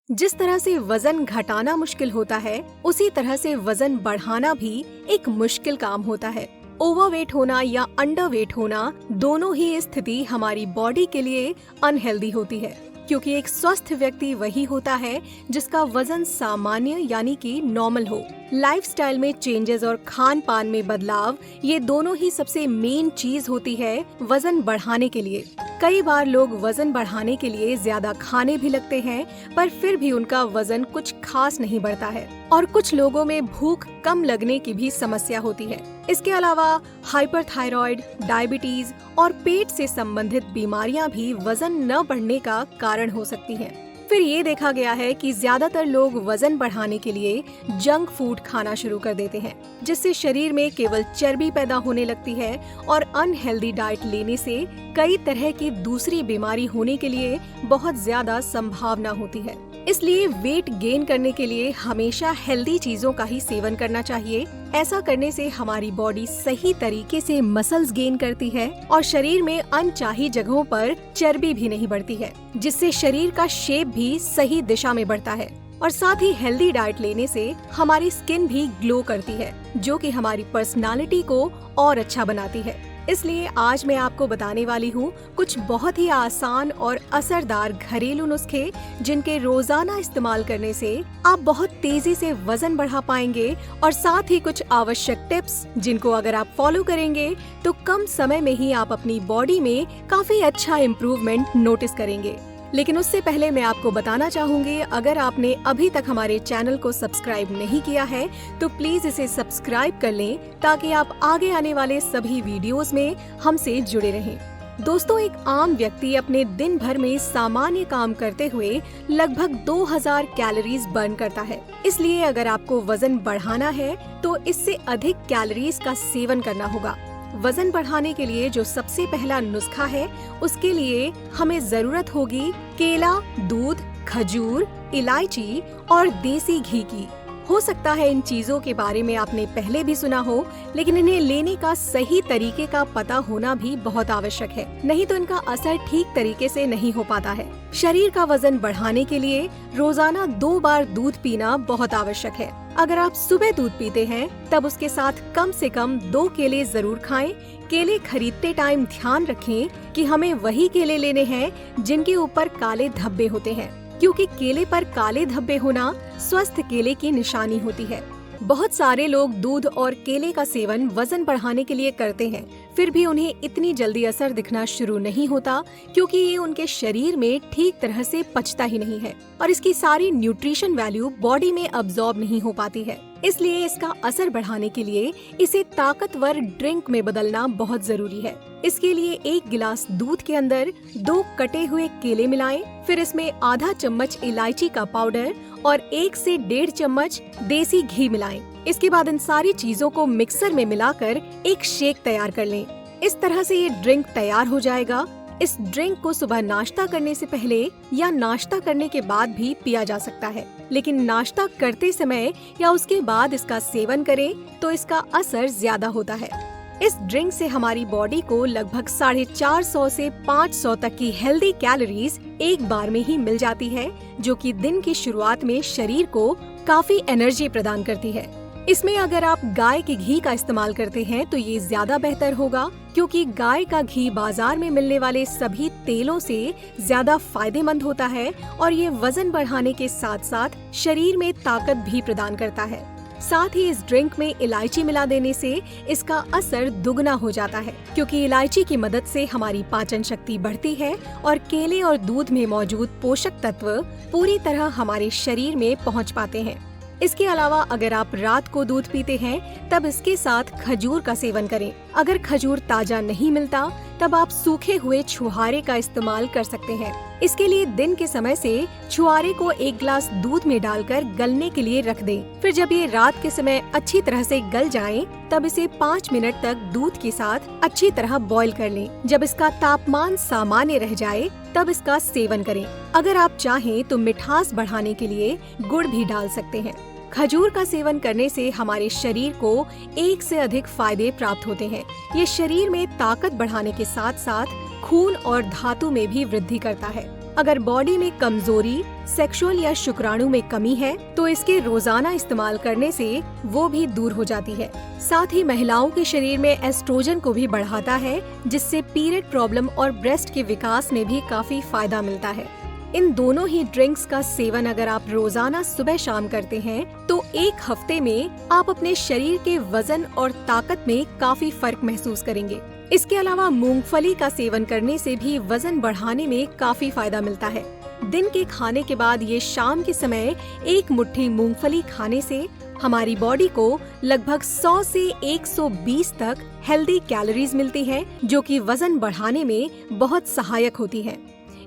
जिस तरह से वजन घटाना मुश्किल होता है, उसी तरह से वजन बढ़ाना भी एक मुश्किल काम होता है। ओवरवेट होना या अंडरवेट होना, दोनों ही स्थिति हमारी बॉडी के लिए अनहेल्दी होती है, क्योंकि एक स्वस्थ व्यक्ति वही होता है जिसका वजन सामान्य यानी कि नॉर्मल हो। लाइफस्टाइल में चेंजेस और खान पान में बदलाव, ये दोनों ही सबसे मेन चीज होती है वजन बढ़ाने के लिए। कई बार लोग वजन बढ़ाने के लिए ज्यादा खाने भी लगते हैं, पर फिर भी उनका वजन कुछ खास नहीं बढ़ता है। और कुछ लोगों में भूख कम लगने की भी समस्या होती है। इसके अलावा हाइपरथायरॉइड, डायबिटीज और पेट से संबंधित बीमारियां भी वजन न बढ़ने का कारण हो सकती हैं। फिर ये देखा गया है कि ज्यादातर लोग वजन बढ़ाने के लिए जंक फूड खाना शुरू कर देते हैं, जिससे शरीर में केवल चर्बी पैदा होने लगती है और अनहेल्दी डाइट लेने से कई तरह की दूसरी बीमारी होने के लिए बहुत ज्यादा संभावना होती है। इसलिए वेट गेन करने के लिए हमेशा हेल्दी चीजों का ही सेवन करना चाहिए। ऐसा करने से हमारी बॉडी सही तरीके से मसल्स गेन करती है और शरीर में अनचाही जगहों पर चर्बी भी नहीं बढ़ती है, जिससे शरीर का शेप भी सही दिशा में बढ़ता है। और साथ ही हेल्दी डाइट लेने से हमारी स्किन भी ग्लो करती है, जो कि हमारी पर्सनालिटी को और अच्छा बनाती है। इसलिए आज मैं आपको बताने वाली हूँ कुछ बहुत ही आसान और असरदार घरेलू नुस्खे, जिनके रोजाना इस्तेमाल करने से आप बहुत तेजी से वजन बढ़ा पाएंगे, और साथ ही कुछ आवश्यक टिप्स जिनको अगर आप फॉलो करेंगे तो कम समय में ही आप अपनी बॉडी में काफी अच्छा इम्प्रूवमेंट नोटिस करेंगे। लेकिन उससे पहले मैं आपको बताना चाहूंगी, अगर आपने अभी तक हमारे चैनल को सब्सक्राइब नहीं किया है तो प्लीज इसे सब्सक्राइब कर लें, ताकि आप आगे आने वाले सभी वीडियोस में हमसे जुड़े रहें। दोस्तों, एक आम व्यक्ति अपने दिन भर में सामान्य काम करते हुए लगभग 2000 कैलोरीज बर्न करता है। इसलिए अगर आपको वजन बढ़ाना है तो इससे अधिक कैलोरीज का सेवन करना होगा। वजन बढ़ाने के लिए जो सबसे पहला नुस्खा है, उसके लिए हमें जरूरत होगी केला, दूध, खजूर, इलायची और देसी घी की। हो सकता है इन चीजों के बारे में आपने पहले भी सुना हो, लेकिन इन्हें लेने का सही तरीके का पता होना भी बहुत आवश्यक है, नहीं तो इनका असर ठीक तरीके से नहीं हो पाता है। शरीर का वजन बढ़ाने के लिए रोजाना 2 बार दूध पीना बहुत आवश्यक है। अगर आप सुबह दूध पीते हैं तब उसके साथ कम से कम 2 केले जरूर खाएं। केले खरीदते टाइम ध्यान रखें कि हमें वही केले लेने हैं जिनके ऊपर काले धब्बे होते हैं, क्योंकि केले पर काले धब्बे होना स्वस्थ केले की निशानी होती है। बहुत सारे लोग दूध और केले का सेवन वजन बढ़ाने के लिए करते हैं, फिर भी उन्हें इतनी जल्दी असर दिखना शुरू नहीं होता, क्योंकि ये उनके शरीर में ठीक तरह से पचता ही नहीं है और इसकी सारी न्यूट्रिशन वैल्यू बॉडी में अब्सॉर्ब नहीं हो पाती है। इसलिए इसका असर बढ़ाने के लिए इसे ताकतवर ड्रिंक में बदलना बहुत जरूरी है। इसके लिए 1 गिलास दूध के अंदर 2 कटे हुए केले मिलाएं, फिर इसमें आधा चम्मच इलायची का पाउडर और 1 से 1.5 चम्मच देसी घी मिलाएं। इसके बाद इन सारी चीजों को मिक्सर में मिलाकर एक शेक तैयार कर लें। इस तरह से ये ड्रिंक तैयार हो जाएगा। इस ड्रिंक को सुबह नाश्ता करने से पहले या नाश्ता करने के बाद भी पिया जा सकता है, लेकिन नाश्ता करते समय या उसके बाद इसका सेवन करें तो इसका असर ज्यादा होता है। इस ड्रिंक से हमारी बॉडी को लगभग 450 से 500 तक की हेल्दी कैलोरीज एक बार में ही मिल जाती है, जो कि दिन की शुरुआत में शरीर को काफी एनर्जी प्रदान करती है। इसमें अगर आप गाय के घी का इस्तेमाल करते हैं तो ये ज्यादा बेहतर होगा, क्योंकि गाय का घी बाजार में मिलने वाले सभी तेलों से ज्यादा फायदेमंद होता है और ये वजन बढ़ाने के साथ साथ शरीर में ताकत भी प्रदान करता है। साथ ही इस ड्रिंक में इलायची मिला देने से इसका असर दुगना हो जाता है, क्योंकि इलायची की मदद से हमारी पाचन शक्ति बढ़ती है और केले और दूध में मौजूद पोषक तत्व पूरी तरह हमारे शरीर में पहुंच पाते हैं। इसके अलावा अगर आप रात को दूध पीते हैं तब इसके साथ खजूर का सेवन करें। अगर खजूर ताजा नहीं मिलता तब आप सूखे हुए छुहारे का इस्तेमाल कर सकते हैं। इसके लिए दिन के समय से छुहारे को 1 गिलास दूध में डालकर गलने के लिए रख दें। फिर जब ये रात के समय अच्छी तरह से गल जाए तब इसे 5 मिनट तक दूध के साथ अच्छी तरह बॉईल कर लें। जब इसका तापमान सामान्य रह जाए तब इसका सेवन करें। अगर आप चाहें तो मिठास बढ़ाने के लिए गुड़ भी डाल सकते हैं। खजूर का सेवन करने से हमारे शरीर को 1 से अधिक फायदे प्राप्त होते हैं। ये शरीर में ताकत बढ़ाने के साथ साथ खून और धातु में भी वृद्धि करता है। अगर बॉडी में कमजोरी, सेक्सुअल या शुक्राणु में कमी है तो इसके रोजाना इस्तेमाल करने से वो भी दूर हो जाती है। साथ ही महिलाओं के शरीर में एस्ट्रोजन को भी बढ़ाता है, जिससे पीरियड प्रॉब्लम और ब्रेस्ट के विकास में भी काफी फायदा मिलता है। इन दोनों ही ड्रिंक्स का सेवन अगर आप रोजाना सुबह शाम करते हैं तो एक हफ्ते में आप अपने शरीर के वजन और ताकत में काफी फर्क महसूस करेंगे। इसके अलावा मूंगफली का सेवन करने से भी वजन बढ़ाने में काफी फायदा मिलता है। दिन के खाने के बाद ये शाम के समय एक मुट्ठी मूंगफली खाने से हमारी बॉडी को लगभग 100 से 120 तक हेल्दी कैलोरीज मिलती है, जो कि वजन बढ़ाने में बहुत सहायक होती है।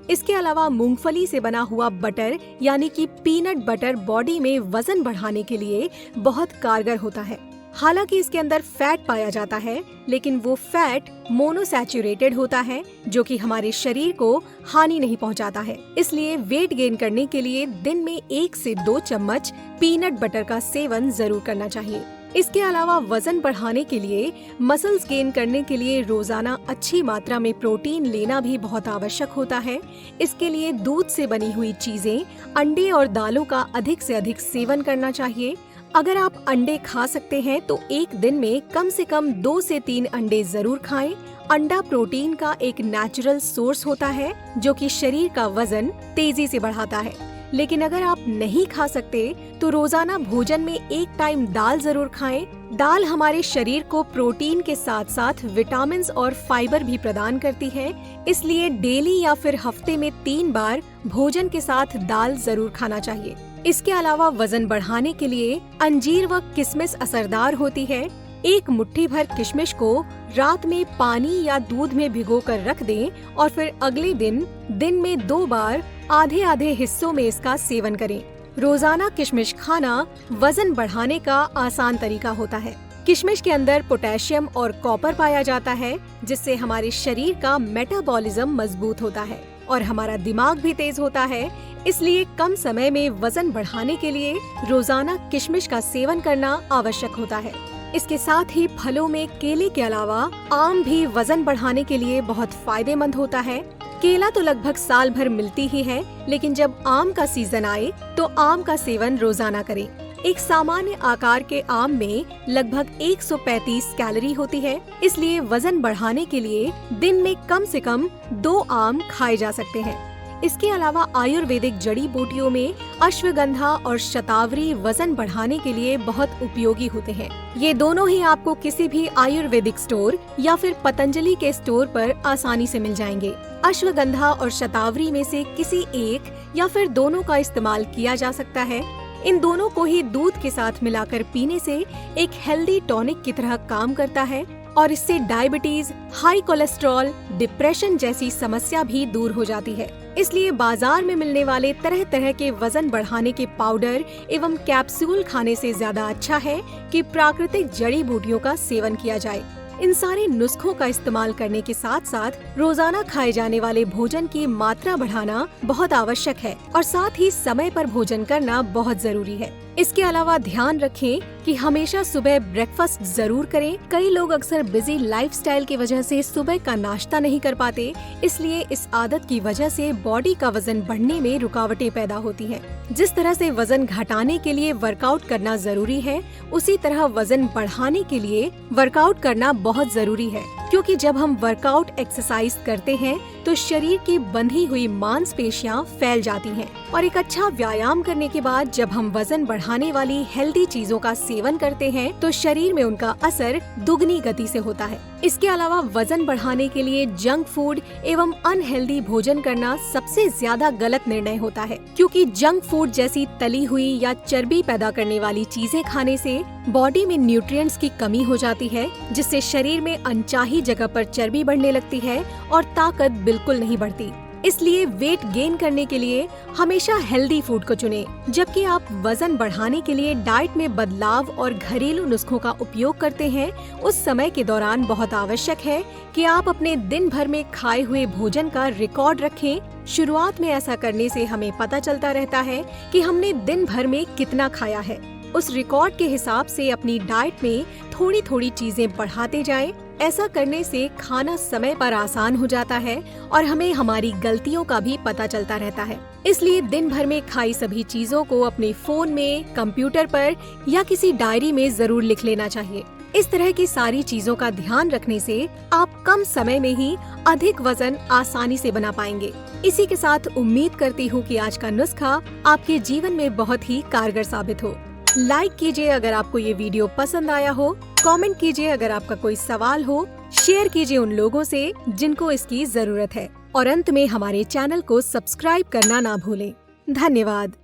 इसके अलावा मूंगफली से बना हुआ बटर यानी कि पीनट बटर बॉडी में वजन बढ़ाने के लिए बहुत कारगर होता है। हालांकि इसके अंदर फैट पाया जाता है, लेकिन वो फैट मोनोसैचुरेटेड होता है, जो कि हमारे शरीर को हानि नहीं पहुंचाता है। इसलिए वेट गेन करने के लिए दिन में 1 से 2 चम्मच पीनट बटर का सेवन जरूर करना चाहिए। इसके अलावा वजन बढ़ाने के लिए, मसल्स गेन करने के लिए रोजाना अच्छी मात्रा में प्रोटीन लेना भी बहुत आवश्यक होता है। इसके लिए दूध से बनी हुई चीजें, अंडे और दालों का अधिक से अधिक सेवन करना चाहिए। अगर आप अंडे खा सकते हैं तो एक दिन में कम से कम 2 से 3 अंडे जरूर खाएं। अंडा प्रोटीन का एक नेचुरल सोर्स होता है, जो कि शरीर का वजन तेजी से बढ़ाता है। लेकिन अगर आप नहीं खा सकते तो रोजाना भोजन में एक टाइम दाल जरूर खाएं। दाल हमारे शरीर को प्रोटीन के साथ साथ विटामिन्स और फाइबर भी प्रदान करती है, इसलिए डेली या फिर हफ्ते में 3 बार भोजन के साथ दाल जरूर खाना चाहिए। इसके अलावा वजन बढ़ाने के लिए अंजीर व किशमिश असरदार होती है। एक मुट्ठी भर किशमिश को रात में पानी या दूध में भिगोकर रख दें और फिर अगले दिन में 2 बार आधे आधे हिस्सों में इसका सेवन करें। रोजाना किशमिश खाना वजन बढ़ाने का आसान तरीका होता है। किशमिश के अंदर पोटेशियम और कॉपर पाया जाता है, जिससे हमारे शरीर का मेटाबॉलिज्म मजबूत होता है और हमारा दिमाग भी तेज होता है। इसलिए कम समय में वजन बढ़ाने के लिए रोजाना किशमिश का सेवन करना आवश्यक होता है। इसके साथ ही फलों में केले के अलावा आम भी वजन बढ़ाने के लिए बहुत फायदेमंद होता है। केला तो लगभग साल भर मिलती ही है, लेकिन जब आम का सीजन आए तो आम का सेवन रोजाना करें। एक सामान्य आकार के आम में लगभग 135 कैलोरी होती है, इसलिए वजन बढ़ाने के लिए दिन में कम से कम 2 आम खाए जा सकते हैं। इसके अलावा आयुर्वेदिक जड़ी बूटियों में अश्वगंधा और शतावरी वजन बढ़ाने के लिए बहुत उपयोगी होते हैं। ये दोनों ही आपको किसी भी आयुर्वेदिक स्टोर या फिर पतंजलि के स्टोर पर आसानी से मिल जाएंगे। अश्वगंधा और शतावरी में से किसी एक या फिर दोनों का इस्तेमाल किया जा सकता है। इन दोनों को ही दूध के साथ मिलाकर पीने से एक हेल्दी टॉनिक की तरह काम करता है और इससे डायबिटीज, हाई कोलेस्ट्रॉल, डिप्रेशन जैसी समस्या भी दूर हो जाती है। इसलिए बाजार में मिलने वाले तरह तरह के वजन बढ़ाने के पाउडर एवं कैप्सूल खाने से ज्यादा अच्छा है कि प्राकृतिक जड़ी बूटियों का सेवन किया जाए। इन सारे नुस्खों का इस्तेमाल करने के साथ साथ रोजाना खाए जाने वाले भोजन की मात्रा बढ़ाना बहुत आवश्यक है और साथ ही समय पर भोजन करना बहुत जरूरी है। इसके अलावा ध्यान रखें कि हमेशा सुबह ब्रेकफास्ट जरूर करें। कई लोग अक्सर बिजी लाइफस्टाइल की वजह से सुबह का नाश्ता नहीं कर पाते, इसलिए इस आदत की वजह से बॉडी का वजन बढ़ने में रुकावटें पैदा होती हैं। जिस तरह से वजन घटाने के लिए वर्कआउट करना जरूरी है, उसी तरह वजन बढ़ाने के लिए वर्कआउट करना बहुत जरूरी है, क्योंकि जब हम वर्कआउट एक्सरसाइज करते हैं तो शरीर की बंधी हुई मांसपेशियां फैल जाती हैं और एक अच्छा व्यायाम करने के बाद जब हम वजन बढ़ाने वाली हेल्दी चीजों का सेवन करते हैं तो शरीर में उनका असर दुगनी गति से होता है। इसके अलावा वजन बढ़ाने के लिए जंक फूड एवं अनहेल्दी भोजन करना सबसे ज्यादा गलत निर्णय होता है, क्योंकि जंक फूड जैसी तली हुई या चर्बी पैदा करने वाली चीजें खाने से बॉडी में न्यूट्रिएंट्स की कमी हो जाती है, जिससे शरीर में अनचाही जगह पर चर्बी बढ़ने लगती है और ताकत बिल्कुल नहीं बढ़ती। इसलिए वेट गेन करने के लिए हमेशा हेल्दी फूड को चुनें। जबकि आप वजन बढ़ाने के लिए डाइट में बदलाव और घरेलू नुस्खों का उपयोग करते हैं, उस समय के दौरान बहुत आवश्यक है कि आप अपने दिन भर में खाए हुए भोजन का रिकॉर्ड रखें। शुरुआत में ऐसा करने से हमें पता चलता रहता है कि हमने दिन भर में कितना खाया है। उस रिकॉर्ड के हिसाब से अपनी डाइट में थोड़ी थोड़ी चीजें बढ़ाते जाएं ऐसा करने से खाना समय पर आसान हो जाता है और हमें हमारी गलतियों का भी पता चलता रहता है। इसलिए दिन भर में खाई सभी चीजों को अपने फोन में, कंप्यूटर पर या किसी डायरी में जरूर लिख लेना चाहिए। इस तरह की सारी चीजों का ध्यान रखने से आप कम समय में ही अधिक वजन आसानी से बना पाएंगे। इसी के साथ उम्मीद करती हूँ कि आज का नुस्खा आपके जीवन में बहुत ही कारगर साबित हो। लाइक कीजिए अगर आपको ये वीडियो पसंद आया हो, कमेंट कीजिए अगर आपका कोई सवाल हो, शेयर कीजिए उन लोगों से जिनको इसकी जरूरत है और अंत में हमारे चैनल को सब्सक्राइब करना ना भूलें। धन्यवाद।